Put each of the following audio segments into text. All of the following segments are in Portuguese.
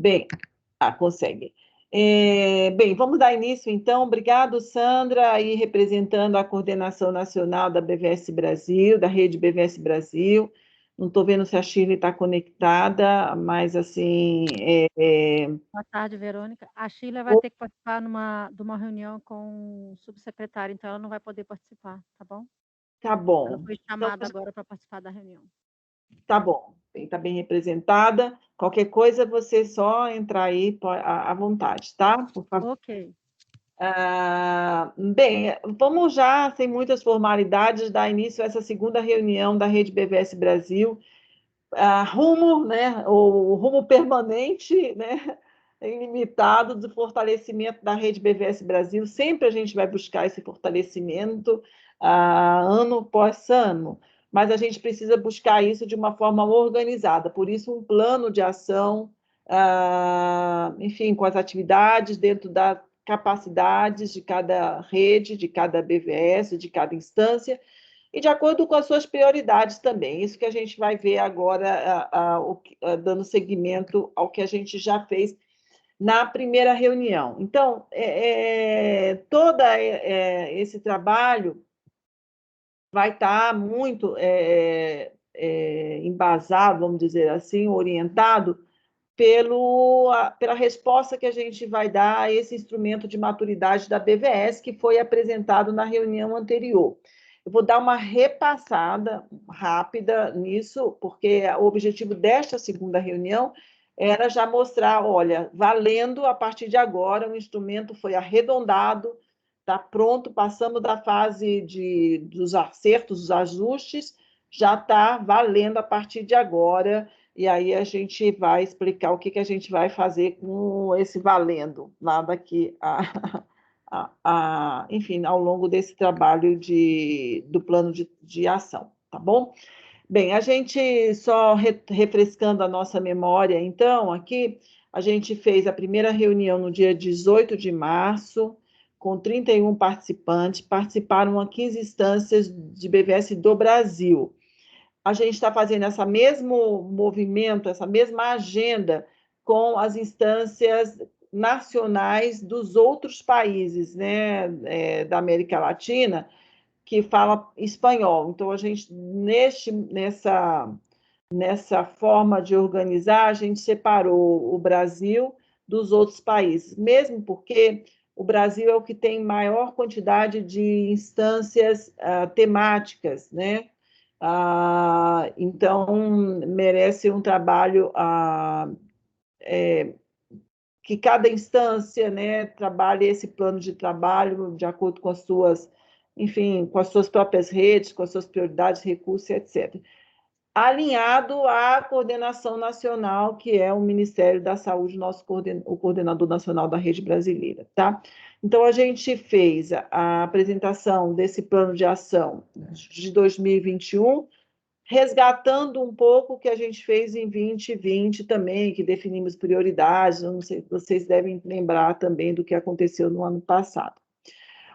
Bem, consegue. Bem, vamos dar início, então. Obrigado, Sandra, aí representando a coordenação nacional da BVS Brasil, da rede BVS Brasil. Não estou vendo se a Shirley está conectada, mas, assim... Boa tarde, Verônica. A Sheila vai ter que participar de uma reunião com o subsecretário, então ela não vai poder participar, tá bom? Tá Ela bom. foi Então, chamada agora para participar da reunião. tá bom. Está bem representada. Qualquer coisa, você só entrar aí à vontade, tá? Por favor. Ok. Bem, vamos já, sem muitas formalidades, dar início a essa segunda reunião da Rede BVS Brasil, rumo, né, o rumo permanente, né, ilimitado do fortalecimento da Rede BVS Brasil. Sempre a gente vai buscar esse fortalecimento, ano após ano, mas a gente precisa buscar isso de uma forma organizada, por isso um plano de ação, enfim, com as atividades dentro das capacidades de cada rede, de cada BVS, de cada instância, e de acordo com as suas prioridades também. Isso que a gente vai ver agora, dando seguimento ao que a gente já fez na primeira reunião. Então, todo esse trabalho vai estar muito embasado, vamos dizer assim, orientado pela resposta que a gente vai dar a esse instrumento de maturidade da BVS, que foi apresentado na reunião anterior. Eu vou dar uma repassada rápida nisso, porque o objetivo desta segunda reunião era já mostrar, olha, valendo a partir de agora, o instrumento foi arredondado, está pronto, passamos da fase dos acertos, dos ajustes, já está valendo a partir de agora, e aí a gente vai explicar o que a gente vai fazer com esse valendo, lá daqui enfim, ao longo desse trabalho do plano de ação, tá bom? Bem, a gente só refrescando a nossa memória, então, aqui, a gente fez a primeira reunião no dia 18 de março, com 31 participantes, participaram 15 instâncias de BVS do Brasil. A gente está fazendo esse mesmo movimento, essa mesma agenda com as instâncias nacionais dos outros países, né, da América Latina, que fala espanhol. Então, a gente, nessa forma de organizar, a gente separou o Brasil dos outros países, mesmo porque o Brasil é o que tem maior quantidade de instâncias temáticas, né? Então, merece um trabalho que cada instância, né, trabalhe esse plano de trabalho de acordo com as suas, enfim, com as suas próprias redes, com as suas prioridades, recursos, etc. Alinhado à coordenação nacional, que é o Ministério da Saúde, o coordenador nacional da rede brasileira, tá? Então, a gente fez a apresentação desse plano de ação de 2021, resgatando um pouco o que a gente fez em 2020 também, que definimos prioridades, não sei, vocês devem lembrar também do que aconteceu no ano passado.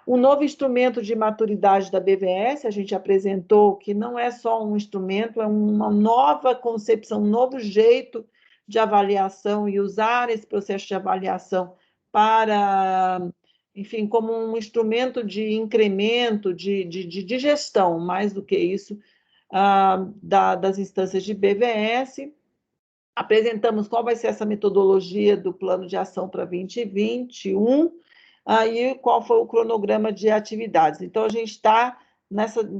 O novo instrumento de maturidade da BVS, a gente apresentou que não é só um instrumento, é uma nova concepção, um novo jeito de avaliação e usar esse processo de avaliação para, enfim, como um instrumento de incremento, de gestão, mais do que isso, das instâncias de BVS. Apresentamos qual vai ser essa metodologia do plano de ação para 2021, aí qual foi o cronograma de atividades. Então, a gente está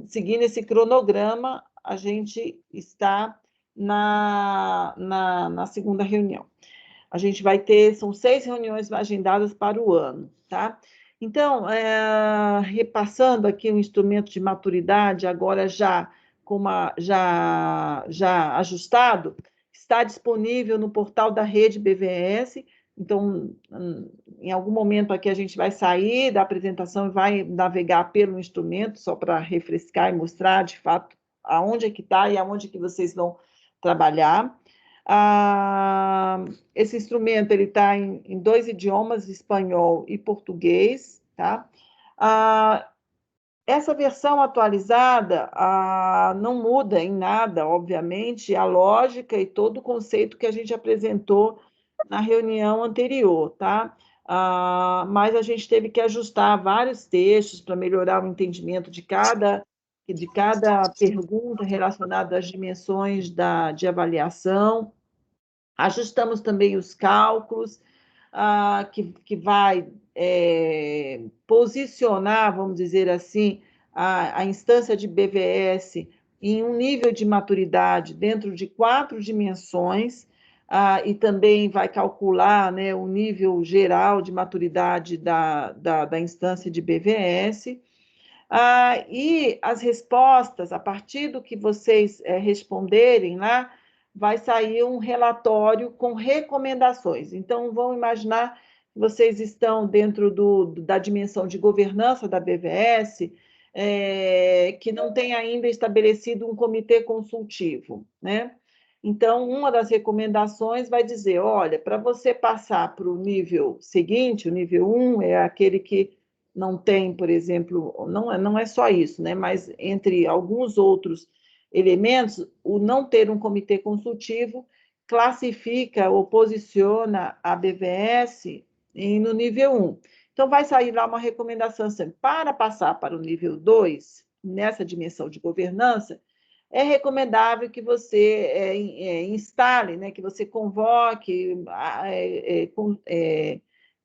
seguindo esse cronograma, a gente está na segunda reunião. A gente vai ter, são 6 reuniões agendadas para o ano, tá? Então, repassando aqui o instrumento de maturidade, agora já ajustado, está disponível no portal da rede BVS. Então, em algum momento aqui a gente vai sair da apresentação e vai navegar pelo instrumento, só para refrescar e mostrar, de fato, aonde é que está e aonde que vocês vão trabalhar. Esse instrumento está em 2 idiomas, espanhol e português, tá? Essa versão atualizada não muda em nada, obviamente, a lógica e todo o conceito que a gente apresentou na reunião anterior, tá? Mas a gente teve que ajustar vários textos para melhorar o entendimento de cada pergunta relacionada às dimensões de avaliação. Ajustamos também os cálculos, que vai posicionar, vamos dizer assim, a instância de BVS em um nível de maturidade dentro de 4 dimensões, e também vai calcular, né, o nível geral de maturidade da instância de BVS. E as respostas, a partir do que vocês responderem lá, vai sair um relatório com recomendações. Então, vamos imaginar que vocês estão dentro da dimensão de governança da BVS, que não tem ainda estabelecido um comitê consultivo, né? Então, uma das recomendações vai dizer, olha, para você passar para o nível seguinte, o nível 1 é aquele que não tem, por exemplo, não é só isso, né? Mas entre alguns outros elementos, o não ter um comitê consultivo classifica ou posiciona a BVS no nível 1. Então, vai sair lá uma recomendação assim, para passar para o nível 2, nessa dimensão de governança, é recomendável que você instale, né, que você convoque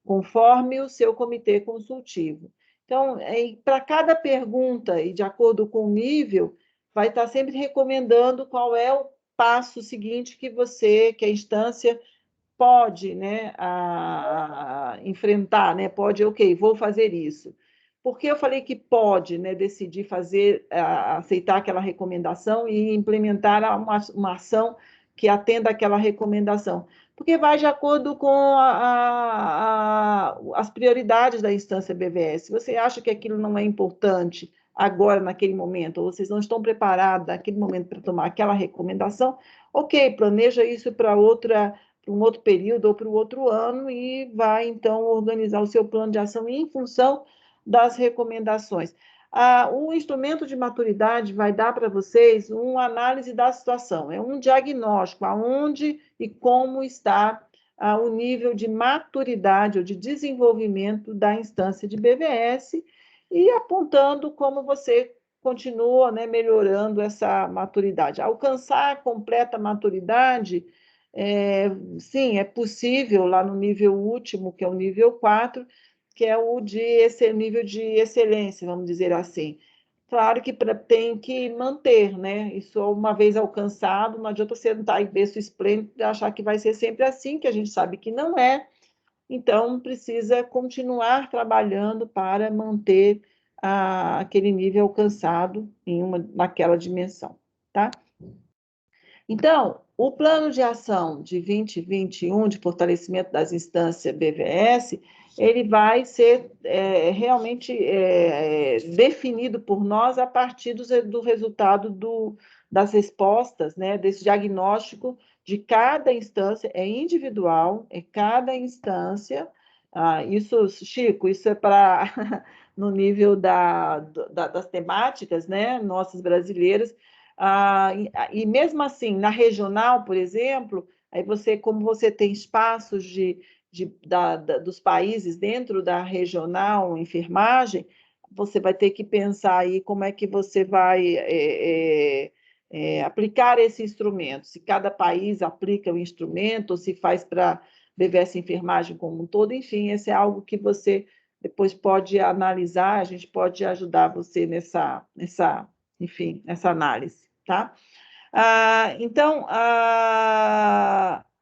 conforme o seu comitê consultivo. Então, para cada pergunta e de acordo com o nível, vai estar sempre recomendando qual é o passo seguinte que a instância pode, né, enfrentar, né, pode, ok, vou fazer isso. Por que eu falei que pode, né, decidir aceitar aquela recomendação e implementar uma ação que atenda àquela recomendação? Porque vai de acordo com as prioridades da instância BVS. Se você acha que aquilo não é importante agora, naquele momento, ou vocês não estão preparados naquele momento para tomar aquela recomendação, ok, planeja isso para um outro período ou para o outro ano e vai, então, organizar o seu plano de ação em função das recomendações. O instrumento de maturidade vai dar para vocês uma análise da situação, é um diagnóstico, aonde e como está o nível de maturidade ou de desenvolvimento da instância de BVS e apontando como você continua, né, melhorando essa maturidade. Alcançar a completa maturidade, sim, é possível lá no nível último, que é o nível 4, que é esse nível de excelência, vamos dizer assim. Claro que tem que manter, né? Isso uma vez alcançado, não adianta você estar em berço esplêndido e achar que vai ser sempre assim, que a gente sabe que não é. Então, precisa continuar trabalhando para manter aquele nível alcançado naquela dimensão, tá? Então, o plano de ação de 2021 de fortalecimento das instâncias BVS, ele vai ser realmente definido por nós a partir do resultado das respostas, né, desse diagnóstico de cada instância, é individual, é cada instância. Isso, Chico, isso é para no nível das temáticas, né, nossas brasileiras. E mesmo assim, na regional, por exemplo, aí como você tem espaços dos países dentro da regional enfermagem, você vai ter que pensar aí como é que você vai aplicar esse instrumento. Se cada país aplica o instrumento, ou se faz para BVS enfermagem como um todo, enfim, esse é algo que você depois pode analisar, a gente pode ajudar você enfim, nessa análise, tá? Então,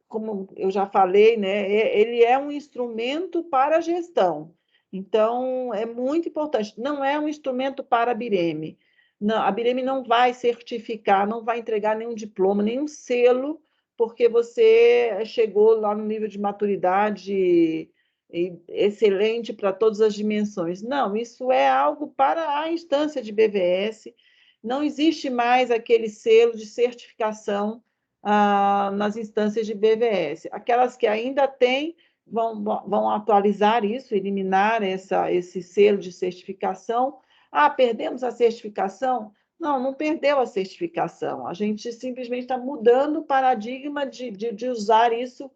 como eu já falei, né, ele é um instrumento para a gestão. Então, é muito importante. Não é um instrumento para a BIREME. Não, a BIREME não vai certificar, não vai entregar nenhum diploma, nenhum selo, porque você chegou lá no nível de maturidade excelente para todas as dimensões. Não, isso é algo para a instância de BVS. Não existe mais aquele selo de certificação nas instâncias de BVS. Aquelas que ainda têm vão atualizar isso, eliminar esse selo de certificação. Perdemos a certificação? Não, não perdeu a certificação. A gente simplesmente está mudando o paradigma de usar isso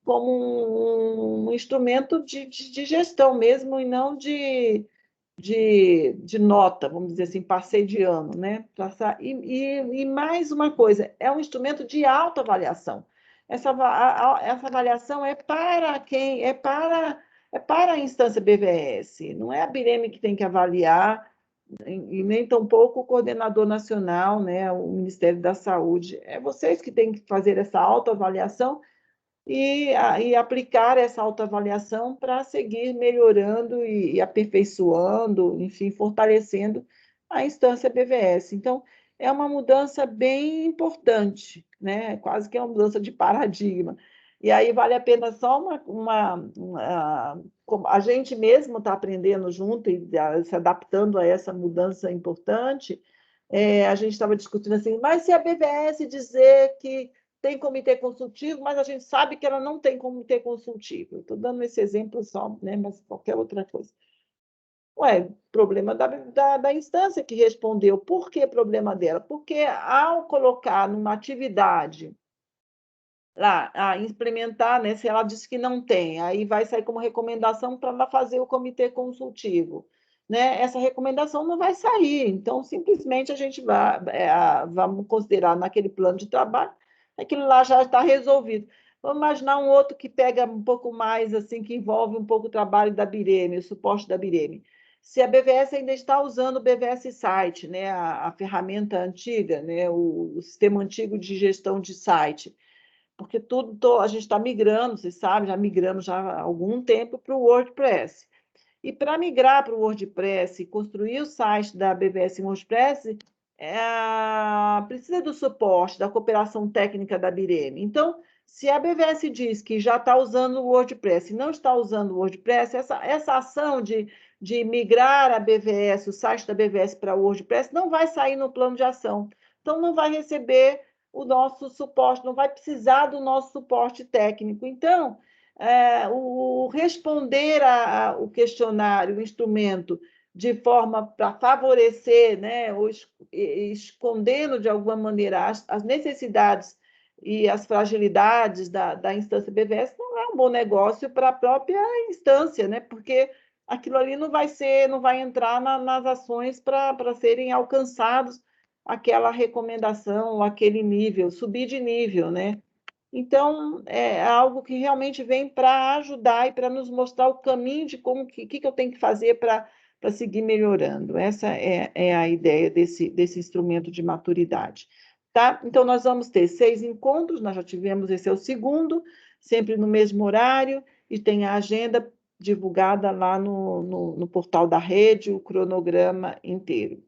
como um instrumento de gestão mesmo, e não de nota, vamos dizer assim, passei de ano, né? E mais uma coisa, é um instrumento de autoavaliação. Essa avaliação é para quem? É para a instância BVS, não é a Bireme que tem que avaliar, e nem tampouco o coordenador nacional, né, o Ministério da Saúde. É vocês que têm que fazer essa autoavaliação e aplicar essa autoavaliação para seguir melhorando e aperfeiçoando, enfim, fortalecendo a instância BVS. Então, é uma mudança bem importante, né? Quase que é uma mudança de paradigma. E aí vale a pena só a gente mesmo está aprendendo junto e se adaptando a essa mudança importante. A gente estava discutindo assim, mas se a BVS dizer que tem comitê consultivo, mas a gente sabe que ela não tem comitê consultivo. Estou dando esse exemplo só, né? Mas qualquer outra coisa. Ué, problema da instância que respondeu. Por que problema dela? Porque ao colocar numa atividade lá, a implementar, né? Se ela disse que não tem, aí vai sair como recomendação para ela fazer o comitê consultivo. Né? Essa recomendação não vai sair, então simplesmente a gente vamos considerar naquele plano de trabalho, aquilo lá já está resolvido. Vamos imaginar um outro que pega um pouco mais, assim, que envolve um pouco o trabalho da Bireme, o suporte da Bireme. Se a BVS ainda está usando o BVS Site, né, a ferramenta antiga, né, o sistema antigo de gestão de site, porque a gente está migrando, vocês sabem, já migramos já há algum tempo para o WordPress. E para migrar para o WordPress e construir o site da BVS em WordPress, precisa do suporte, da cooperação técnica da Bireme. Então, se a BVS diz que já está usando o WordPress e não está usando o WordPress, essa ação de migrar a BVS, o site da BVS para o WordPress, não vai sair no plano de ação. Então, não vai receber o nosso suporte, não vai precisar do nosso suporte técnico. Então, o responder o questionário, o instrumento, de forma para favorecer, né, ou escondendo de alguma maneira as necessidades e as fragilidades da instância BVS, não é um bom negócio para a própria instância, né, porque aquilo ali não vai entrar nas ações para serem alcançados aquela recomendação, aquele nível, subir de nível, né? Então, é algo que realmente vem para ajudar e para nos mostrar o caminho de que eu tenho que fazer para seguir melhorando. Essa é a ideia desse instrumento de maturidade. Tá? Então, nós vamos ter 6 encontros, nós já tivemos, esse é o segundo, sempre no mesmo horário, e tem a agenda divulgada lá no portal da rede, o cronograma inteiro.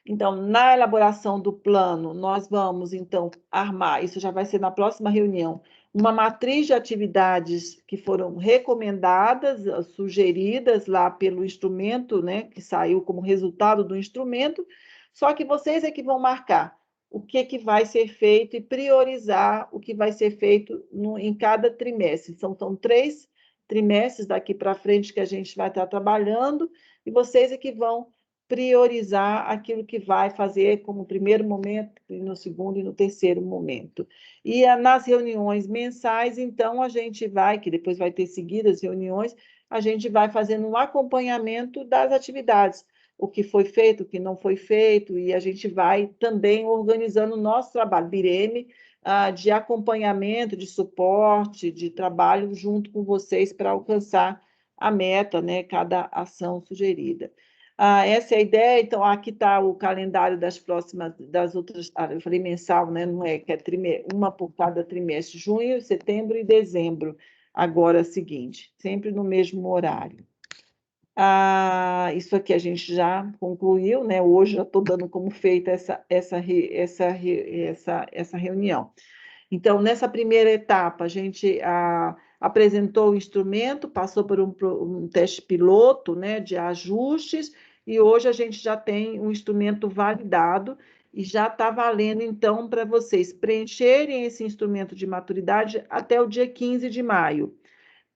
Então, na elaboração do plano, nós vamos, então, armar, isso já vai ser na próxima reunião, uma matriz de atividades que foram recomendadas, sugeridas lá pelo instrumento, né, que saiu como resultado do instrumento, só que vocês é que vão marcar o que vai ser feito e priorizar o que vai ser feito em cada trimestre. São 3 trimestres daqui para frente que a gente vai estar trabalhando, e vocês é que vão priorizar aquilo que vai fazer como primeiro momento, e no segundo e no terceiro momento. E nas reuniões mensais, então, a gente vai, que depois vai ter seguidas reuniões, a gente vai fazendo um acompanhamento das atividades, o que foi feito, o que não foi feito, e a gente vai também organizando o nosso trabalho, Bireme, de acompanhamento, de suporte, de trabalho junto com vocês para alcançar a meta, né, cada ação sugerida. Essa é a ideia. Então, aqui está o calendário das outras, eu falei mensal, né? Não é, que é uma por cada trimestre, junho, setembro e dezembro, agora seguinte, sempre no mesmo horário. Isso aqui a gente já concluiu, né? Hoje já estou dando como feita essa reunião. Então, nessa primeira etapa, a gente apresentou o instrumento, passou por um teste piloto, né, de ajustes, e hoje a gente já tem um instrumento validado e já está valendo, então, para vocês preencherem esse instrumento de maturidade até o dia 15 de maio.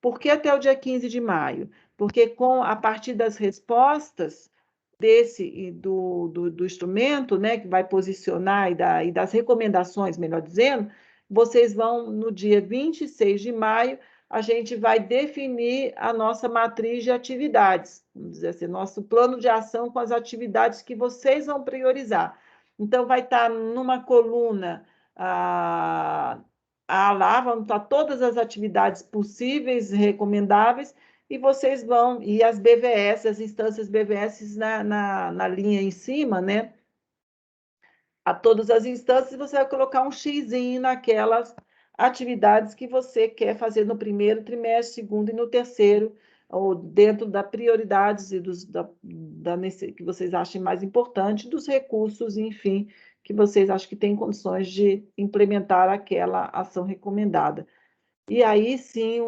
Por que até o dia 15 de maio? Porque a partir das respostas do instrumento, né, que vai posicionar e das recomendações, melhor dizendo, vocês vão, no dia 26 de maio, a gente vai definir a nossa matriz de atividades, vamos dizer assim, nosso plano de ação com as atividades que vocês vão priorizar. Então, vai estar numa coluna lá, vão estar todas as atividades possíveis, recomendáveis, e vocês vão, e as BVS, as instâncias BVS na linha em cima, né? A todas as instâncias, você vai colocar um xizinho naquelas atividades que você quer fazer no primeiro trimestre, segundo e no terceiro, ou dentro das prioridades e que vocês achem mais importante, dos recursos, enfim, que vocês acham que têm condições de implementar aquela ação recomendada. E aí sim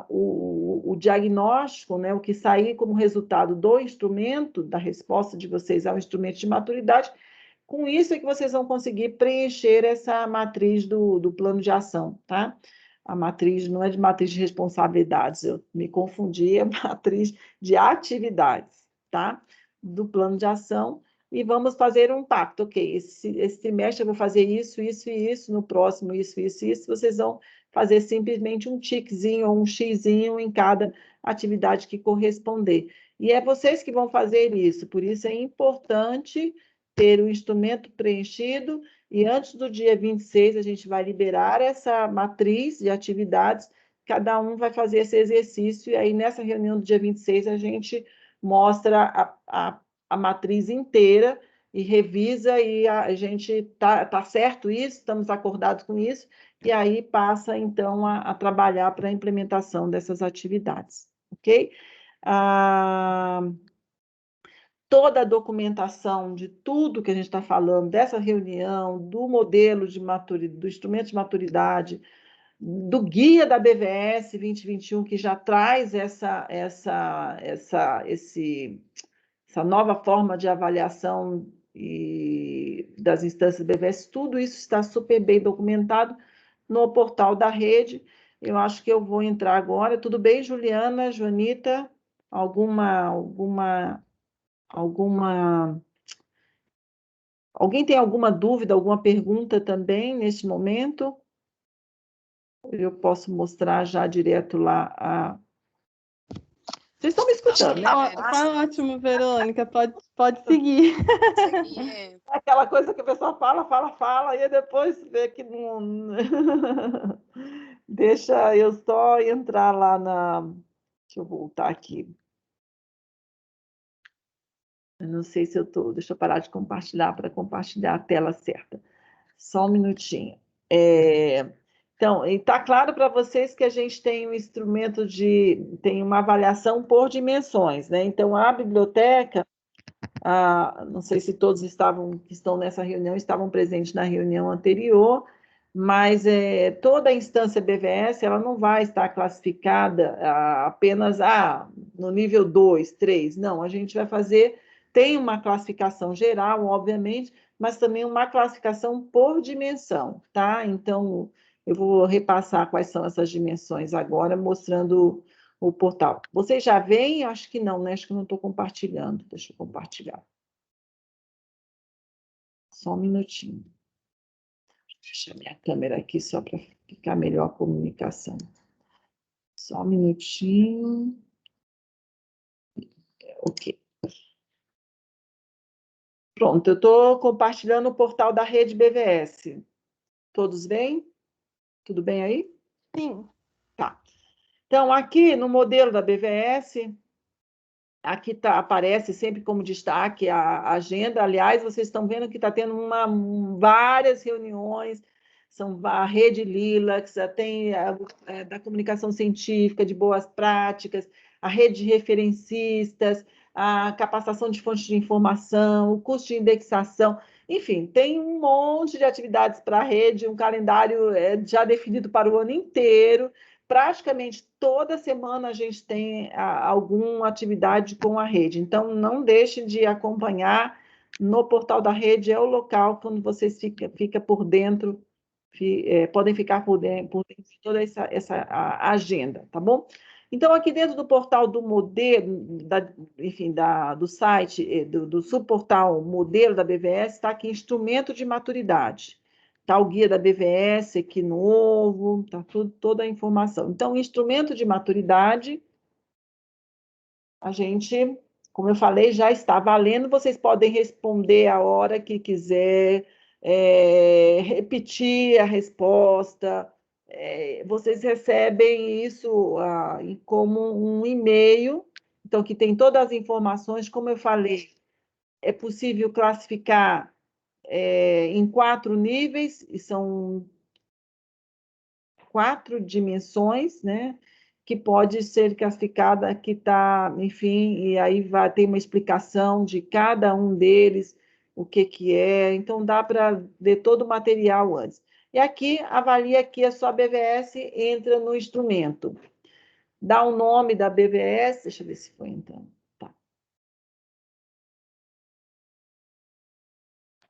o diagnóstico, né, o que sair como resultado do instrumento, da resposta de vocês ao instrumento de maturidade, com isso é que vocês vão conseguir preencher essa matriz do plano de ação, tá? A matriz não é de matriz de responsabilidades, eu me confundi, é matriz de atividades, tá? Do plano de ação, e vamos fazer um pacto, ok, esse trimestre eu vou fazer isso, isso e isso, no próximo isso, isso e isso, vocês vão fazer simplesmente um tiquezinho ou um xizinho em cada atividade que corresponder. E é vocês que vão fazer isso, por isso é importante ter o instrumento preenchido, e antes do dia 26 a gente vai liberar essa matriz de atividades, cada um vai fazer esse exercício, e aí nessa reunião do dia 26 a gente mostra a matriz inteira e revisa, e a gente tá certo isso, estamos acordados com isso, e aí passa então a trabalhar para a implementação dessas atividades, ok? Toda a documentação de tudo que a gente está falando, dessa reunião, do modelo de maturidade, do instrumento de maturidade, do guia da BVS 2021, que já traz essa nova forma de avaliação das instâncias BVS, tudo isso está super bem documentado no portal da rede. Eu acho que eu vou entrar agora. Tudo bem, Juliana, Joanita? Alguém tem alguma dúvida, alguma pergunta também neste momento? Eu posso mostrar já direto lá. Vocês estão me escutando, né? Tá ótimo, Verônica, pode seguir. Aquela coisa que a pessoa fala, e depois vê que não... Deixa eu só entrar lá Deixa eu voltar aqui. Eu não sei se eu estou... Deixa eu parar de compartilhar para compartilhar a tela certa. Só um minutinho. Então, está claro para vocês que a gente tem um instrumento tem uma avaliação por dimensões, né? Então, a biblioteca, não sei se todos que estão nessa reunião estavam presentes na reunião anterior, mas toda a instância BVS ela não vai estar classificada apenas no nível 2, 3, não, a gente vai tem uma classificação geral, obviamente, mas também uma classificação por dimensão, tá? Então, eu vou repassar quais são essas dimensões agora, mostrando o portal. Vocês já veem? Acho que não, né? Acho que eu não estou compartilhando. Deixa eu compartilhar. Só um minutinho. Deixa eu minha câmera aqui só para ficar melhor a comunicação. Só um minutinho. Ok. Pronto, eu estou compartilhando o portal da rede BVS. Todos bem? Tudo bem aí? Sim. Tá. Então, aqui no modelo da BVS, aqui aparece sempre como destaque a agenda. Aliás, vocês estão vendo que está tendo várias reuniões, são a Rede Lilacs, tem da comunicação científica, de boas práticas, a rede de referencistas, a capacitação de fontes de informação, o curso de indexação, enfim, tem um monte de atividades para a rede, um calendário já definido para o ano inteiro. Praticamente toda semana a gente tem alguma atividade com a rede, então não deixem de acompanhar no portal da rede, é o local quando vocês ficam por dentro, podem ficar por dentro de toda essa agenda, tá bom? Então, aqui dentro do portal do modelo, enfim, do site, do subportal modelo da BVS, está aqui instrumento de maturidade. Está o guia da BVS aqui novo, está toda a informação. Então, o instrumento de maturidade, a gente, como eu falei, já está valendo. Vocês podem responder a hora que quiser, repetir a resposta. Vocês recebem isso como um e-mail, então, que tem todas as informações. Como eu falei, é possível classificar em 4 níveis, e são 4 dimensões, né? Que pode ser classificada, que está, enfim, e aí vai ter uma explicação de cada um deles, o que é. Então, dá para ver todo o material antes. E aqui, avalia aqui a sua BVS, entra no instrumento. Dá o nome da BVS, deixa eu ver se foi então.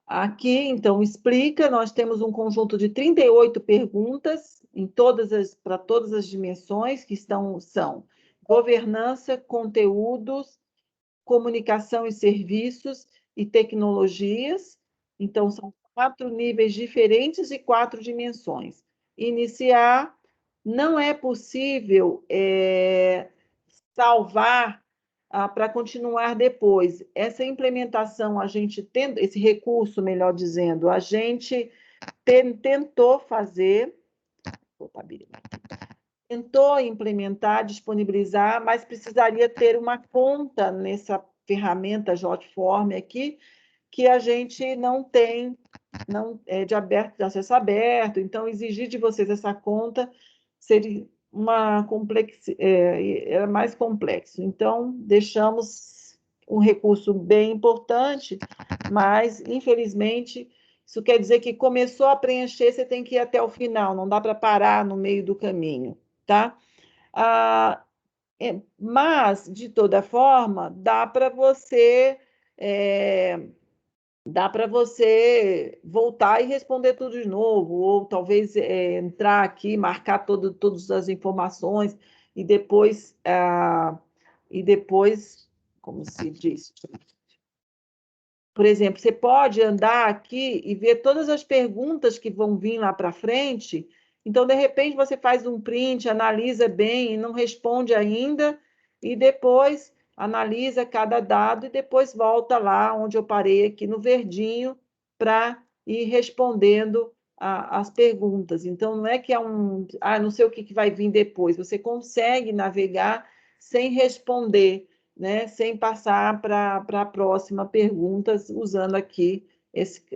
Aqui, então, explica, nós temos um conjunto de 38 perguntas para todas as dimensões, que são governança, conteúdos, comunicação e serviços e tecnologias. Então, são 4 níveis diferentes e 4 dimensões. Iniciar, não é possível salvar para continuar depois. Essa implementação, a gente tendo esse recurso, melhor dizendo, a gente tentou fazer, tentou implementar, disponibilizar, mas precisaria ter uma conta nessa ferramenta JotForm aqui, que a gente não tem, não é de acesso aberto, então exigir de vocês essa conta seria era mais complexo. Então, deixamos um recurso bem importante, mas, infelizmente, isso quer dizer que começou a preencher, você tem que ir até o final, não dá para parar no meio do caminho, tá? Mas, de toda forma, dá para você voltar e responder tudo de novo, ou talvez entrar aqui, marcar todas as informações e depois, como se diz? Por exemplo, você pode andar aqui e ver todas as perguntas que vão vir lá para frente. Então, de repente, você faz um print, analisa bem e não responde ainda, e depois analisa cada dado e depois volta lá onde eu parei aqui no verdinho para ir respondendo as perguntas. Então, não é que não sei o que vai vir depois. Você consegue navegar sem responder, né, sem passar para a próxima pergunta, usando aqui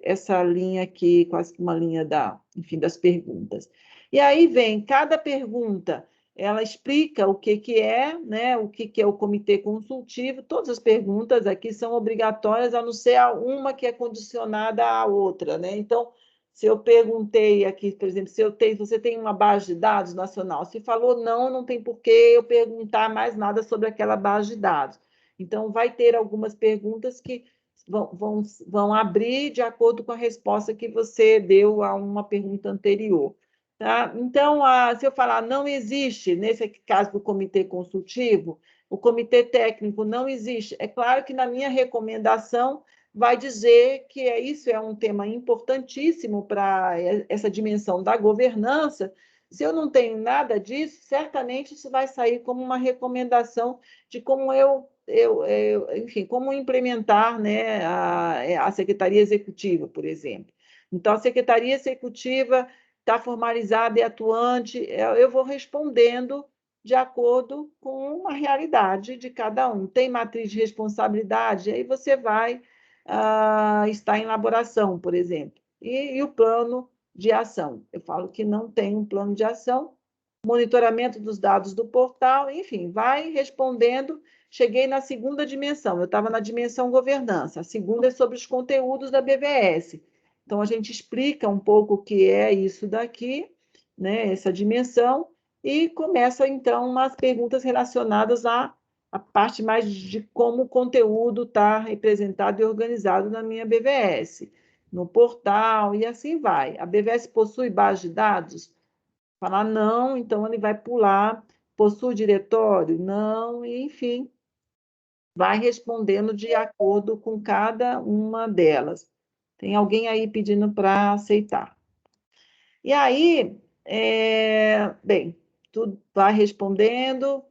essa linha aqui, quase que uma linha das perguntas. E aí vem cada pergunta, ela explica o que é, né, o que é o comitê consultivo. Todas as perguntas aqui são obrigatórias, a não ser uma que é condicionada à outra, né? Então, se eu perguntei aqui, por exemplo, você tem uma base de dados nacional, se falou não, não tem por que eu perguntar mais nada sobre aquela base de dados. Então, vai ter algumas perguntas que vão abrir de acordo com a resposta que você deu a uma pergunta anterior. Tá? Então, se eu falar não existe, nesse caso do comitê consultivo, o comitê técnico não existe, é claro que na minha recomendação vai dizer que isso é um tema importantíssimo para essa dimensão da governança. Se eu não tenho nada disso, certamente isso vai sair como uma recomendação de como enfim, como implementar, né, a Secretaria Executiva, por exemplo. Então, a Secretaria Executiva está formalizada e atuante, eu vou respondendo de acordo com uma realidade de cada um. Tem matriz de responsabilidade, aí você vai está em elaboração, por exemplo. E o plano de ação? Eu falo que não tem um plano de ação, monitoramento dos dados do portal, enfim, vai respondendo. Cheguei na segunda dimensão, eu estava na dimensão governança, a segunda é sobre os conteúdos da BVS. Então, a gente explica um pouco o que é isso daqui, né, essa dimensão, e começa, então, umas perguntas relacionadas a parte mais de como o conteúdo está representado e organizado na minha BVS, no portal, e assim vai. A BVS possui base de dados? Falar não, então ele vai pular. Possui diretório? Não, e, enfim, vai respondendo de acordo com cada uma delas. Tem alguém aí pedindo para aceitar. E aí, bem, tu vai respondendo,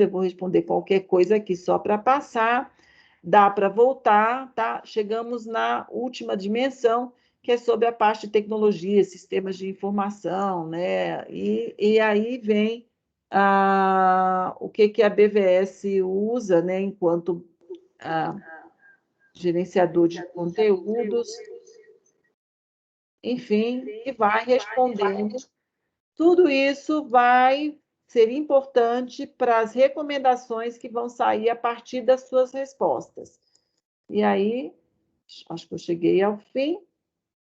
eu vou responder qualquer coisa aqui só para passar, dá para voltar, tá? Chegamos na última dimensão, que é sobre a parte de tecnologia, sistemas de informação, né? E aí vem o que a BVS usa, né, enquanto gerenciador de conteúdos, enfim, e vai respondendo. Tudo isso vai ser importante para as recomendações que vão sair a partir das suas respostas. E aí, acho que eu cheguei ao fim.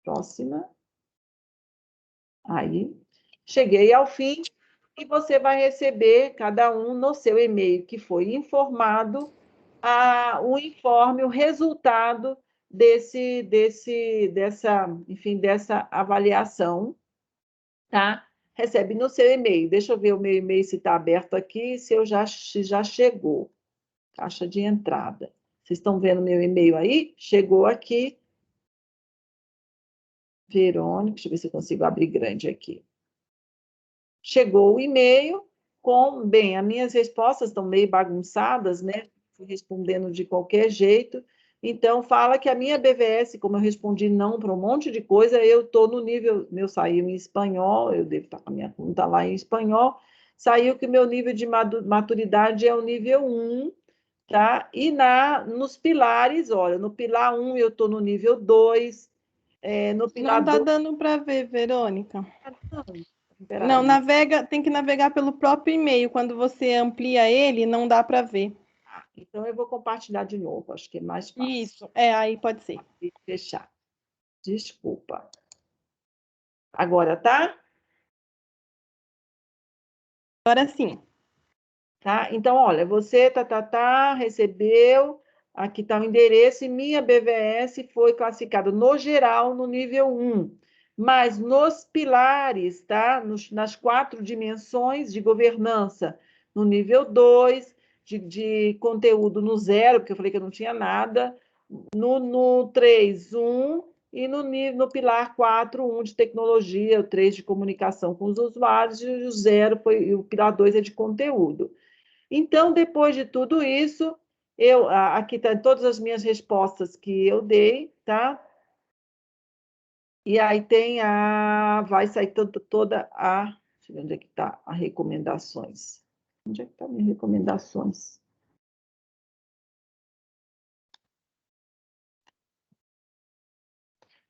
Próxima. Aí, cheguei ao fim e você vai receber, cada um no seu e-mail que foi informado, o informe, o resultado dessa avaliação, tá? Recebe no seu e-mail. Deixa eu ver o meu e-mail se está aberto aqui, se já chegou. Caixa de entrada. Vocês estão vendo meu e-mail aí? Chegou aqui. Verônica, deixa eu ver se eu consigo abrir grande aqui. Chegou o e-mail bem, as minhas respostas estão meio bagunçadas, né? Fui respondendo de qualquer jeito. Então, fala que a minha BVS, como eu respondi não para um monte de coisa, eu estou no nível, meu saiu em espanhol, eu devo estar com a minha conta lá em espanhol, saiu que o meu nível de maturidade é o nível 1, tá? E nos pilares, olha, no pilar 1 eu estou no nível 2, no pilar Não tá 2... dando para ver, Verônica. Não, Peraí. tem que navegar pelo próprio e-mail. Quando você amplia ele, não dá para ver. Então, eu vou compartilhar de novo, acho que é mais fácil. Isso, aí pode ser. Fechar. Desculpa. Agora tá? Agora sim. Tá? Então, olha, você recebeu, aqui está o endereço, e minha BVS foi classificada no geral no nível 1, mas nos pilares, tá? Nas 4 dimensões de governança, no nível 2, de conteúdo no 0, porque eu falei que eu não tinha nada, no 3, 1, e no pilar 4, 1 de tecnologia, o 3 de comunicação com os usuários, e o 0 e o pilar 2 é de conteúdo. Então, depois de tudo isso, aqui estão todas as minhas respostas que eu dei, tá? E aí vai sair toda a... Deixa eu ver onde é que está as recomendações. Onde é que estão as minhas recomendações?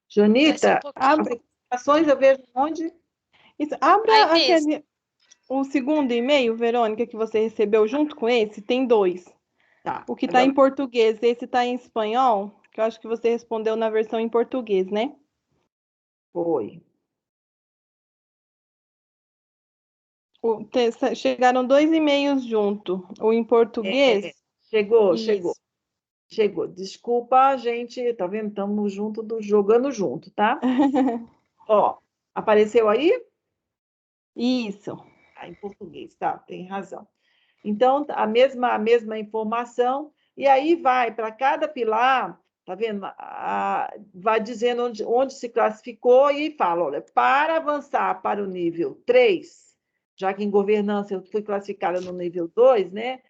Jonita, as recomendações eu vejo onde? Isso, abra o segundo e-mail, Verônica, que você recebeu junto com esse, tem 2. Tá, O que está em português, esse está em espanhol, que eu acho que você respondeu na versão em português, né? Foi. Chegaram 2 e-mails junto. O em português. Chegou. Isso. Desculpa, gente, tá vendo? Estamos jogando junto, tá? Ó, apareceu aí? Isso. Em português, tá? Tem razão. Então, a mesma informação, e aí vai para cada pilar, tá vendo? Vai dizendo onde se classificou e fala, olha, para avançar para o nível 3, já que em governança eu fui classificada no nível 2, né?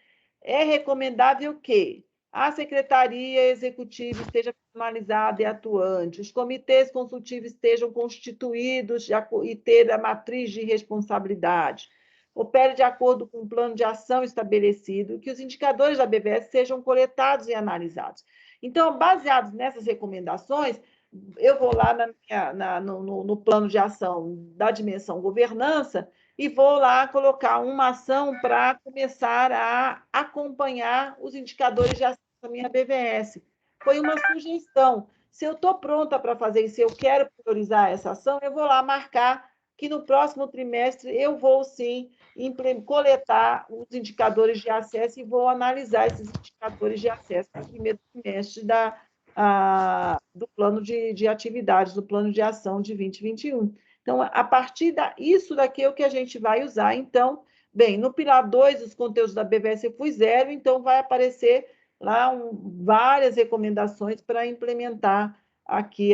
É recomendável que a secretaria executiva esteja formalizada e atuante, os comitês consultivos estejam constituídos e ter a matriz de responsabilidade, opere de acordo com o plano de ação estabelecido, que os indicadores da BVS sejam coletados e analisados. Então, baseados nessas recomendações, eu vou lá no plano de ação da dimensão governança e vou lá colocar uma ação para começar a acompanhar os indicadores de ação da minha BVS. Foi uma sugestão. Se eu estou pronta para fazer isso, se eu quero priorizar essa ação, eu vou lá marcar que no próximo trimestre eu vou, sim, coletar os indicadores de acesso e vou analisar esses indicadores de acesso no primeiro trimestre do plano de atividades, do plano de ação de 2021. Então, a partir disso daqui é o que a gente vai usar. Então, bem, no pilar 2, os conteúdos da BVS eu fui 0, então vai aparecer lá várias recomendações para implementar aqui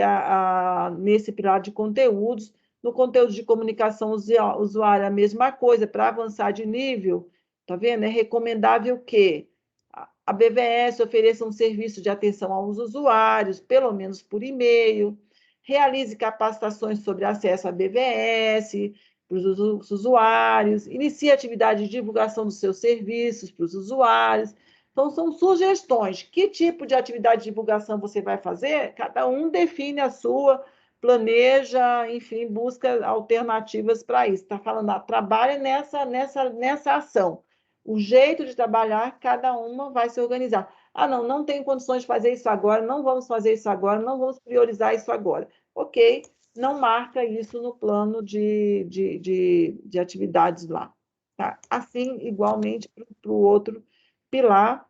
nesse pilar de conteúdos, No conteúdo de comunicação usuária, a mesma coisa, para avançar de nível, tá vendo? É recomendável que a BVS ofereça um serviço de atenção aos usuários, pelo menos por e-mail, realize capacitações sobre acesso à BVS para os usuários, inicie atividade de divulgação dos seus serviços para os usuários. Então, são sugestões. Que tipo de atividade de divulgação você vai fazer? Cada um define a sua, planeja, enfim, busca alternativas para isso. Está falando, trabalha nessa ação. O jeito de trabalhar, cada uma vai se organizar. Não tenho condições de fazer isso agora, não vamos fazer isso agora, não vamos priorizar isso agora. Ok, não marca isso no plano de atividades lá. Tá? Assim, igualmente, para o outro pilar.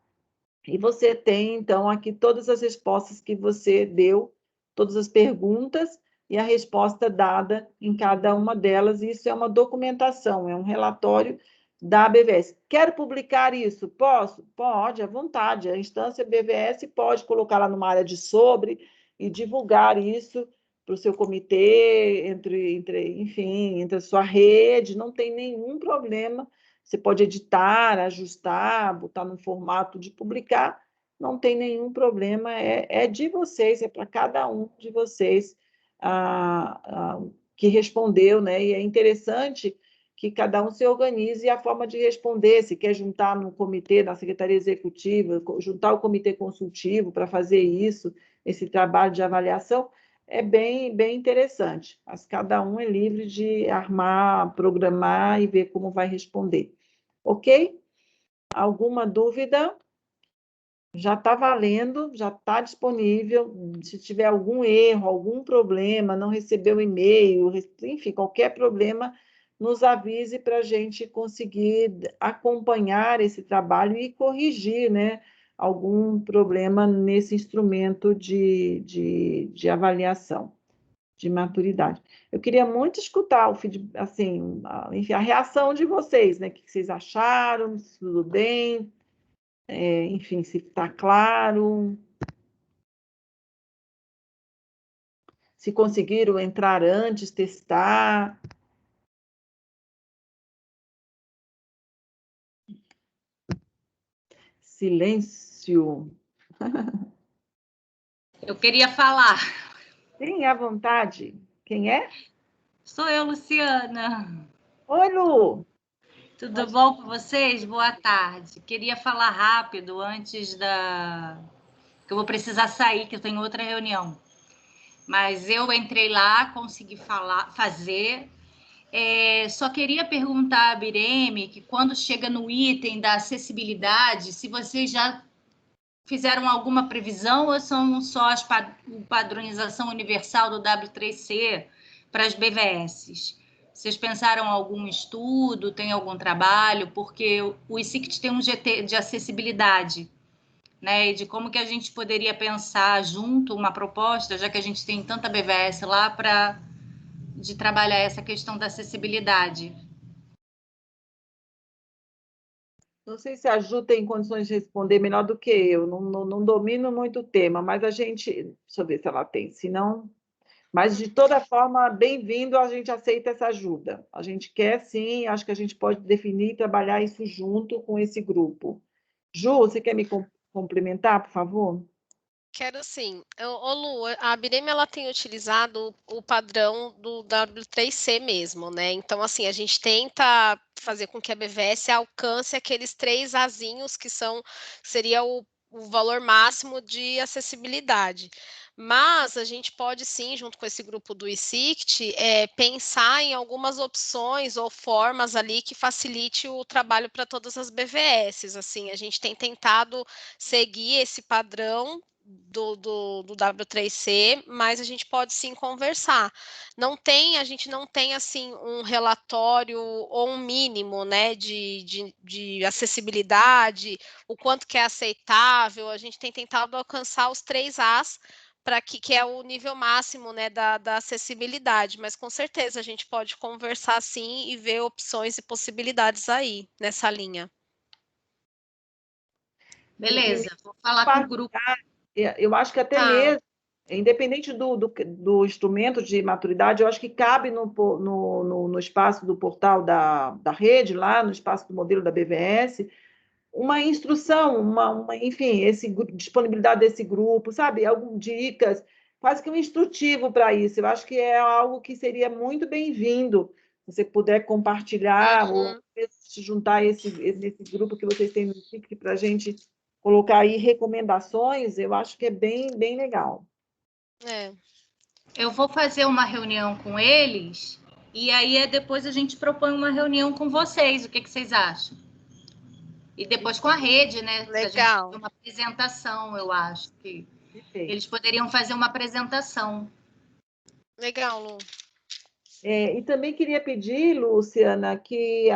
E você tem, então, aqui todas as respostas que você deu, todas as perguntas e a resposta dada em cada uma delas. Isso é uma documentação, é um relatório da BVS. Quero publicar isso? Posso? Pode, à vontade. A instância BVS pode colocar lá numa área de sobre e divulgar isso para o seu comitê, enfim, entre a sua rede, não tem nenhum problema. Você pode editar, ajustar, botar no formato de publicar, não tem nenhum problema, é de vocês, é para cada um de vocês que respondeu, né? E é interessante que cada um se organize a forma de responder, se quer juntar no comitê, na secretaria executiva, juntar o comitê consultivo para fazer isso, esse trabalho de avaliação, é bem interessante. Mas cada um é livre de armar, programar e ver como vai responder. Ok? Alguma dúvida? Já está valendo, já está disponível. Se tiver algum erro, algum problema, não recebeu e-mail, enfim, qualquer problema, nos avise para a gente conseguir acompanhar esse trabalho e corrigir, né, algum problema nesse instrumento de avaliação de maturidade. Eu queria muito escutar o feedback, assim, enfim, a reação de vocês, né? O que vocês acharam, se tudo bem, enfim, se está claro, se conseguiram entrar antes, testar. Silêncio. Eu queria falar. Sim, à vontade. Quem é? Sou eu, Luciana. Oi, Lu. Tudo bom com vocês? Boa tarde. Queria falar rápido antes que eu vou precisar sair, que eu tenho outra reunião. Mas eu entrei lá, consegui fazer. Só queria perguntar a Bireme que quando chega no item da acessibilidade, se vocês já fizeram alguma previsão ou são só a padronização universal do W3C para as BVS? Vocês pensaram em algum estudo, tem algum trabalho? Porque o ICICT tem um GT de acessibilidade, né? E de como que a gente poderia pensar junto uma proposta, já que a gente tem tanta BVS lá, de trabalhar essa questão da acessibilidade. Não sei se a Ju tem condições de responder melhor do que eu, não domino muito o tema, mas a gente, deixa eu ver se ela tem, se não, mas de toda forma, bem-vindo, a gente aceita essa ajuda. A gente quer sim, acho que a gente pode definir e trabalhar isso junto com esse grupo. Ju, você quer me complementar, por favor? Quero sim. Ô Lu, a Bireme ela tem utilizado o padrão do W3C mesmo, né? Então, assim, a gente tenta fazer com que a BVS alcance aqueles 3 azinhos que seria o valor máximo de acessibilidade. Mas a gente pode sim, junto com esse grupo do ICICT, pensar em algumas opções ou formas ali que facilite o trabalho para todas as BVS. Assim, a gente tem tentado seguir esse padrão do W3C, mas a gente pode sim conversar. A gente não tem assim um relatório ou um mínimo, né, de acessibilidade, o quanto que é aceitável. A gente tem tentado alcançar os 3 As para que é o nível máximo, né, da acessibilidade, mas com certeza a gente pode conversar sim e ver opções e possibilidades aí nessa linha. Beleza, vou falar com o grupo. Eu acho que até Tá. mesmo independente do instrumento de maturidade, eu acho que cabe no espaço do portal da rede, lá no espaço do modelo da BVS, uma instrução, enfim, disponibilidade desse grupo, sabe? Algumas dicas, quase que um instrutivo para isso. Eu acho que é algo que seria muito bem-vindo, se você puder compartilhar ou se juntar nesse grupo que vocês têm no SIC para a gente colocar aí recomendações, eu acho que é bem, bem legal. Eu vou fazer uma reunião com eles e aí depois a gente propõe uma reunião com vocês. O que vocês acham? E depois com a rede, né? Legal. A gente fazer uma apresentação, eu acho que eles poderiam fazer uma apresentação. Legal, Lu. E também queria pedir, Luciana, que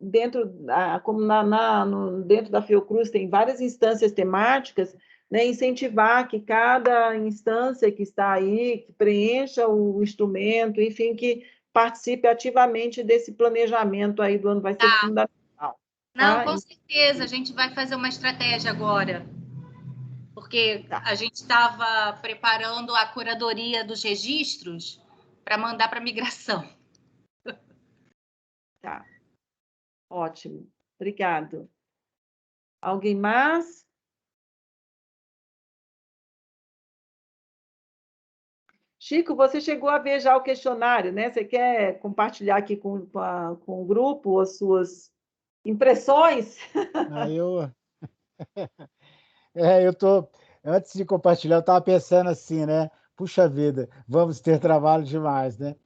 dentro da Fiocruz tem várias instâncias temáticas, né, incentivar que cada instância que está aí, que preencha o instrumento, enfim, que participe ativamente desse planejamento aí do ano, vai ser fundamental. Não, com certeza, a gente vai fazer uma estratégia agora, porque a gente estava preparando a curadoria dos registros para mandar para a migração. Tá. Ótimo. Obrigado. Alguém mais? Chico, você chegou a ver já o questionário, né? Você quer compartilhar aqui com o grupo as suas impressões? Eu tô, antes de compartilhar, eu estava pensando assim, né? Puxa vida, vamos ter trabalho demais, né?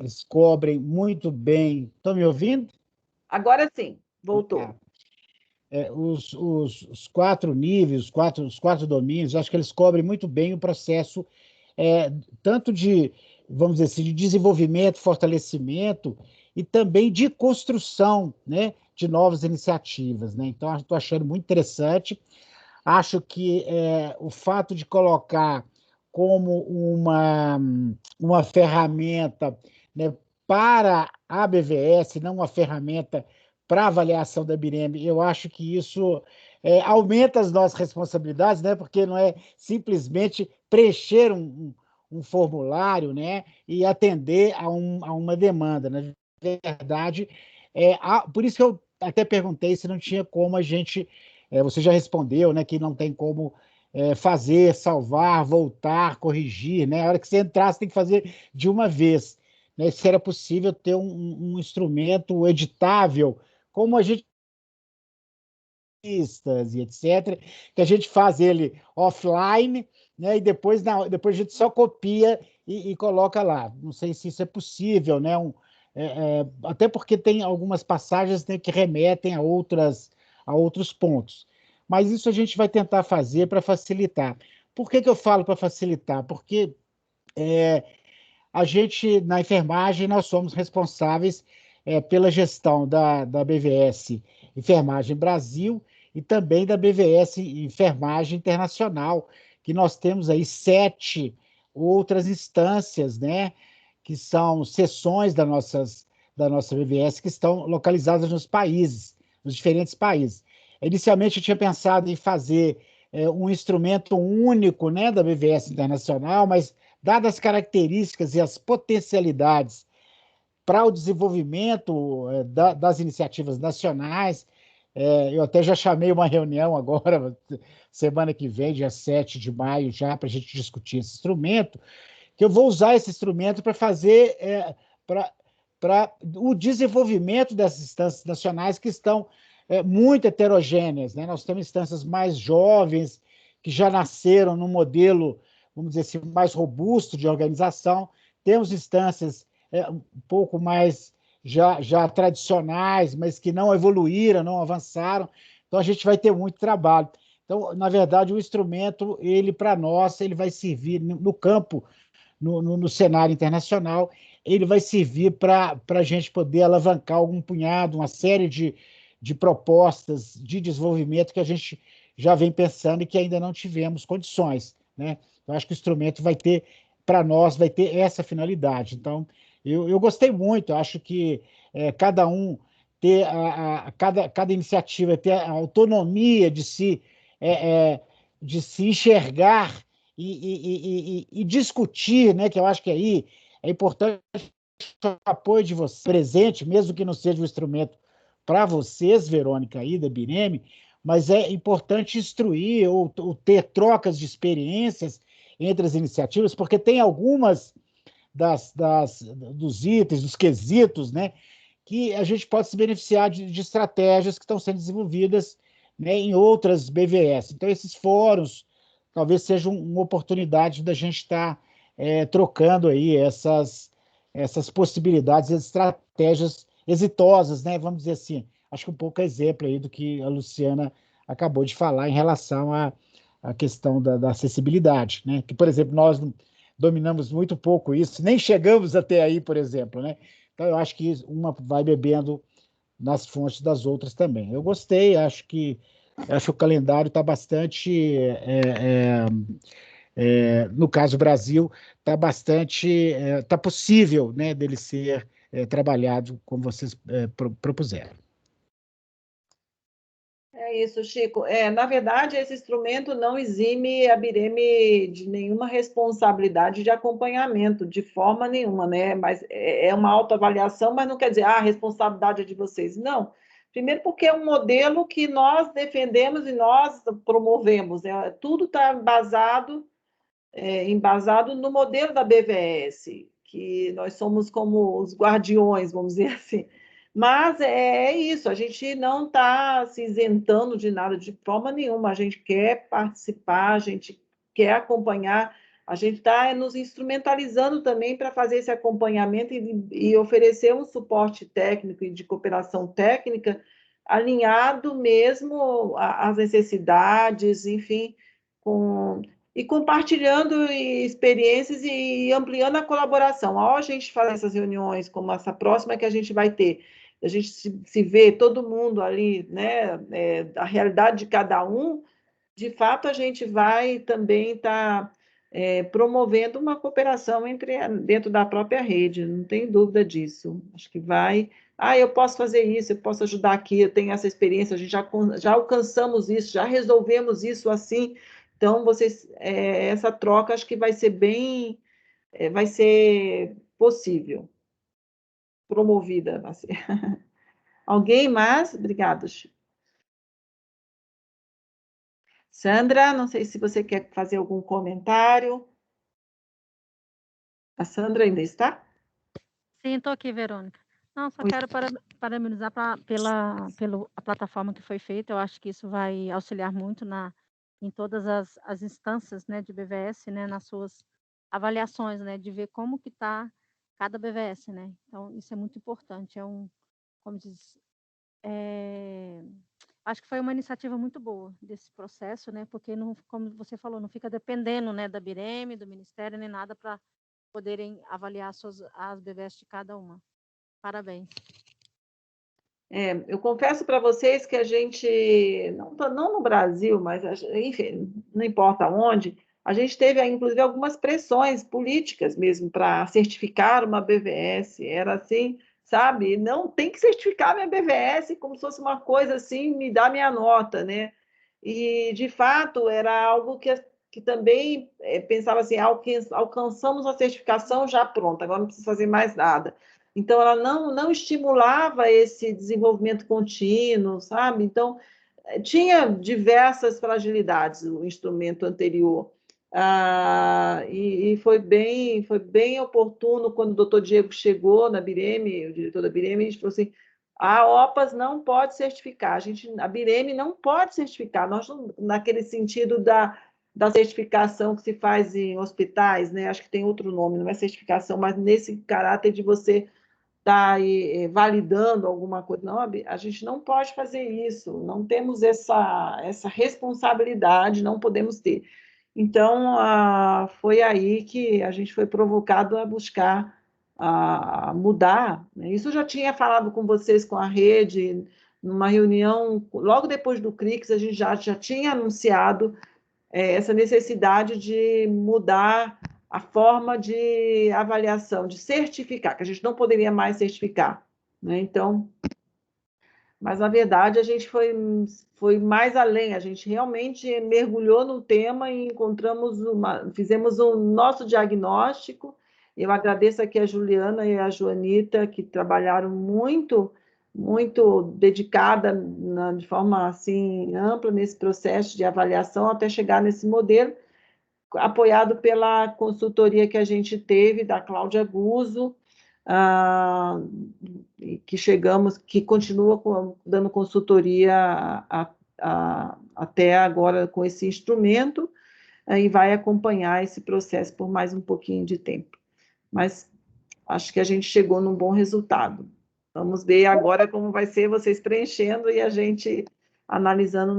Eles cobrem muito bem. Estão me ouvindo? Agora sim, voltou. Os 4 níveis, os quatro domínios, acho que eles cobrem muito bem o processo, tanto de, vamos dizer assim, de desenvolvimento, fortalecimento e também de construção, né, de novas iniciativas, né? Então, estou achando muito interessante. Acho que o fato de colocar como uma ferramenta, né, para a BVS, não uma ferramenta para avaliação da BIREM, eu acho que isso aumenta as nossas responsabilidades, né, porque não é simplesmente preencher um formulário, né, e atender a uma demanda. Na verdade, por isso que eu até perguntei se não tinha como a gente. Você já respondeu, né, que não tem como fazer, salvar, voltar, corrigir, né? A hora que você entrar, você tem que fazer de uma vez, né? Se era possível ter um instrumento editável, como a gente e etc., que a gente faz ele offline, né? E depois a gente só copia e coloca lá. Não sei se isso é possível, né? Até porque tem algumas passagens, né, que remetem a outros pontos. Mas isso a gente vai tentar fazer para facilitar. Por que eu falo para facilitar? Porque a gente, na enfermagem, nós somos responsáveis pela gestão da BVS Enfermagem Brasil e também da BVS Enfermagem Internacional, que nós temos aí 7 outras instâncias, né, que são seções da nossa BVS que estão localizadas nos diferentes países. Inicialmente, eu tinha pensado em fazer um instrumento único, né, da BVS Internacional, mas, dadas as características e as potencialidades para o desenvolvimento das iniciativas nacionais, eu até já chamei uma reunião agora, semana que vem, dia 7 de maio, já para a gente discutir esse instrumento, que eu vou usar esse instrumento para fazer para o desenvolvimento dessas instâncias nacionais que estão muito heterogêneas, né? Nós temos instâncias mais jovens, que já nasceram num modelo, vamos dizer assim, mais robusto de organização, temos instâncias um pouco mais já tradicionais, mas que não evoluíram, não avançaram, então a gente vai ter muito trabalho. Então, na verdade, o instrumento, ele para nós, ele vai servir no campo, no cenário internacional, ele vai servir para a gente poder alavancar algum punhado, uma série de propostas de desenvolvimento que a gente já vem pensando e que ainda não tivemos condições, né? Eu acho que o instrumento vai ter, para nós, vai ter essa finalidade. Então, eu gostei muito, eu acho que cada um ter cada iniciativa ter a autonomia de se enxergar e discutir, né? Que eu acho que aí é importante o apoio de você presente, mesmo que não seja um instrumento para vocês, Verônica, aí da Bireme, mas é importante instruir ou ter trocas de experiências entre as iniciativas, porque tem algumas dos itens, dos quesitos, né, que a gente pode se beneficiar de estratégias que estão sendo desenvolvidas, né, em outras BVS. Então, esses fóruns talvez sejam uma oportunidade da gente estar trocando aí essas possibilidades, essas estratégias exitosas, né? Vamos dizer assim. Acho que um pouco é exemplo aí do que a Luciana acabou de falar em relação à questão da acessibilidade, né? Que, por exemplo, nós dominamos muito pouco isso, nem chegamos até aí, por exemplo, né? Então, eu acho que uma vai bebendo nas fontes das outras também. Eu gostei, acho que o calendário está bastante, no caso Brasil, está bastante, está possível, né, dele ser trabalhado como vocês propuseram. É isso, Chico. Na verdade, esse instrumento não exime a Bireme de nenhuma responsabilidade de acompanhamento, de forma nenhuma, né? Mas é uma autoavaliação, mas não quer dizer, a responsabilidade é de vocês. Não. Primeiro, porque é um modelo que nós defendemos e nós promovemos, né? Tudo está embasado no modelo da BVS, que nós somos como os guardiões, vamos dizer assim. Mas é isso, a gente não está se isentando de nada de forma nenhuma, a gente quer participar, a gente quer acompanhar, a gente está nos instrumentalizando também para fazer esse acompanhamento e oferecer um suporte técnico e de cooperação técnica alinhado mesmo às necessidades, enfim, e compartilhando experiências e ampliando a colaboração. Ao a gente fazer essas reuniões, como essa próxima que a gente vai ter, a gente se vê todo mundo ali, né, a realidade de cada um, de fato a gente vai também estar promovendo uma cooperação dentro da própria rede, não tem dúvida disso. Acho que vai. Eu posso fazer isso, eu posso ajudar aqui, eu tenho essa experiência, a gente já alcançamos isso, já resolvemos isso assim. Então, essa troca acho que vai ser vai ser possível, promovida. Vai ser. Alguém mais? Obrigada, Chico. Sandra, não sei se você quer fazer algum comentário. A Sandra ainda está? Sim, estou aqui, Verônica. Não, só quero parabenizar pela plataforma que foi feita. Eu acho que isso vai auxiliar muito em todas as instâncias, né, de BVS, né, nas suas avaliações, né, de ver como que está cada BVS, né. Então, isso é muito importante. Como diz, acho que foi uma iniciativa muito boa desse processo, né, porque, não, como você falou, não fica dependendo, né, da Bireme, do Ministério, nem nada para poderem avaliar as BVS de cada uma. Parabéns. Eu confesso para vocês que a gente, não no Brasil, mas, enfim, não importa onde, a gente teve, inclusive, algumas pressões políticas mesmo para certificar uma BVS. Era assim, sabe? Não tem que certificar minha BVS como se fosse uma coisa assim, me dá minha nota, né? E, de fato, era algo que também pensava assim, alcançamos a certificação já pronta, agora não precisa fazer mais nada. Então, ela não estimulava esse desenvolvimento contínuo, sabe? Então, tinha diversas fragilidades o instrumento anterior. E foi bem oportuno quando o doutor Diego chegou na Bireme, o diretor da Bireme, e falou assim, a OPAS não pode certificar, a Bireme não pode certificar, nós naquele sentido da certificação que se faz em hospitais, né? Acho que tem outro nome, não é certificação, mas nesse caráter de você estar validando alguma coisa. Não, a gente não pode fazer isso, não temos essa responsabilidade, não podemos ter. Então, foi aí que a gente foi provocado a buscar mudar. Né? Isso eu já tinha falado com vocês, com a rede, numa reunião, logo depois do CRICS, a gente já tinha anunciado essa necessidade de mudar a forma de avaliação, de certificar, que a gente não poderia mais certificar. Né? Então, Mas, na verdade, a gente foi mais além, a gente realmente mergulhou no tema e fizemos o nosso diagnóstico. Eu agradeço aqui a Juliana e a Joanita, que trabalharam muito, muito dedicada de forma assim ampla nesse processo de avaliação até chegar nesse modelo, apoiado pela consultoria que a gente teve da Cláudia Guzzo, que continua dando consultoria até agora com esse instrumento, e vai acompanhar esse processo por mais um pouquinho de tempo. Mas acho que a gente chegou num bom resultado. Vamos ver agora como vai ser vocês preenchendo e a gente analisando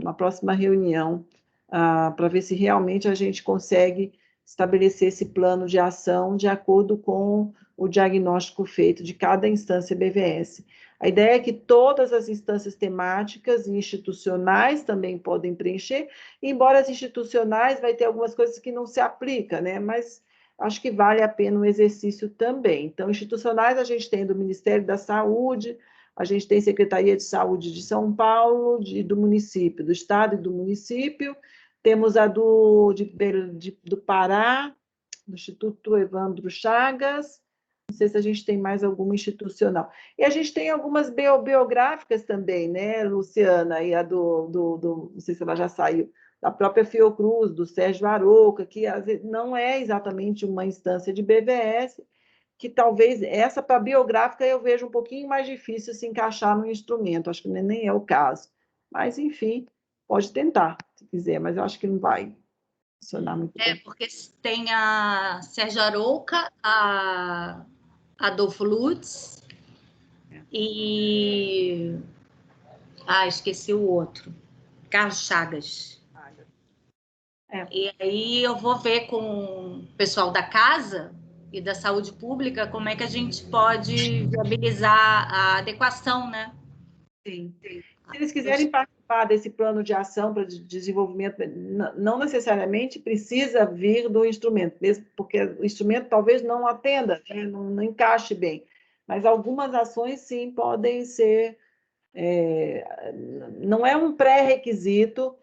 na próxima reunião, para ver se realmente a gente consegue estabelecer esse plano de ação de acordo com o diagnóstico feito de cada instância BVS. A ideia é que todas as instâncias temáticas e institucionais também podem preencher, embora as institucionais vai ter algumas coisas que não se aplicam, né? Mas acho que vale a pena o exercício também. Então, institucionais a gente tem do Ministério da Saúde, a gente tem Secretaria de Saúde de São Paulo, do município, do estado e do município, temos a do Pará, do Instituto Evandro Chagas, não sei se a gente tem mais alguma institucional. E a gente tem algumas biográficas também, né, Luciana, e a não sei se ela já saiu, da própria Fiocruz, do Sérgio Arouca, que não é exatamente uma instância de BVS, que talvez essa para biográfica eu vejo um pouquinho mais difícil se encaixar no instrumento, acho que nem é o caso. Mas, enfim, pode tentar, se quiser, mas eu acho que não vai funcionar muito bem. Porque tem a Sérgio Arouca, a Adolfo Lutz e... esqueci o outro. Carlos Chagas. E aí eu vou ver com o pessoal da casa e da saúde pública como é que a gente pode viabilizar a adequação, né? Sim. Se eles quiserem participar desse plano de ação para desenvolvimento, não necessariamente precisa vir do instrumento, mesmo porque o instrumento talvez não atenda, né? Não encaixe bem. Mas algumas ações, sim, podem ser... não é um pré-requisito,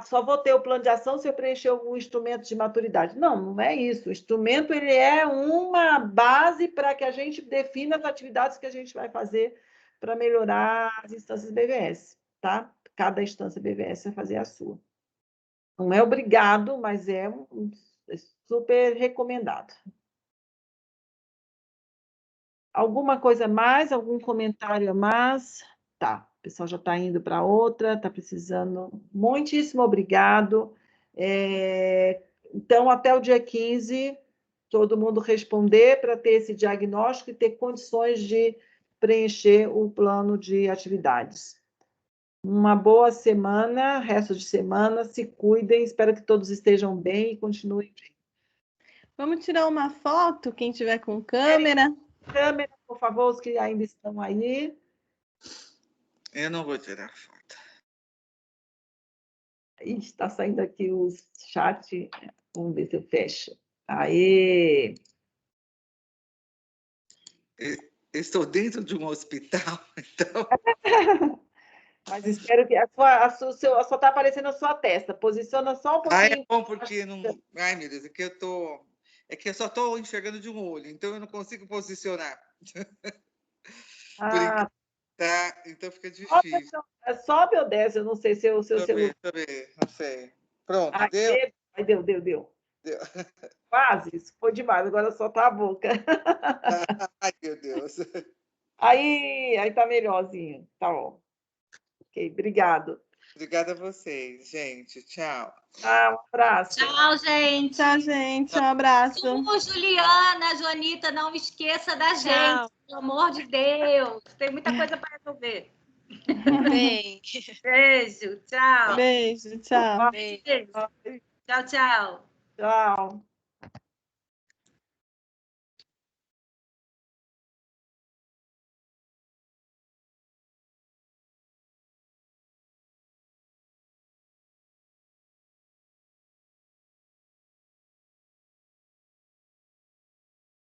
só vou ter o plano de ação se eu preencher algum instrumento de maturidade. Não é isso. O instrumento ele é uma base para que a gente defina as atividades que a gente vai fazer para melhorar as instâncias BVS, tá? Cada instância BVS vai fazer a sua. Não é obrigado, mas é super recomendado. Alguma coisa a mais? Algum comentário a mais? Tá, o pessoal já está indo para outra, está precisando. Muitíssimo obrigado. Então, até o dia 15, todo mundo responder para ter esse diagnóstico e ter condições de preencher o plano de atividades. Uma boa semana, resto de semana, se cuidem, espero que todos estejam bem e continuem bem. Vamos tirar uma foto, quem tiver com câmera. Câmera, por favor, os que ainda estão aí. Eu não vou tirar foto. Está saindo aqui o chat. Vamos ver se eu fecho. Aê! Estou dentro de um hospital, então... Mas espero que só está aparecendo a sua testa. Posiciona só um pouquinho. É bom porque não... Ai, meu Deus, é que eu só estou enxergando de um olho, então eu não consigo posicionar. Tá? Então fica difícil. Sobe ou desce? Eu não sei se o seu celular... Deixa eu ver, não sei. Pronto, deu? Deu. Quase, isso foi demais, agora só tá a boca. Ai, meu Deus. Aí tá melhorzinho, tá bom. Ok, obrigado. Obrigada a vocês, gente. Tchau. Um abraço. Tchau, gente. Tchau, gente. Um abraço. Juliana, Joanita, não esqueça da gente, pelo amor de Deus. Tem muita coisa para resolver. Bem. Beijo, tchau. Beijo, tchau. Beijo. Tchau, tchau. Tchau.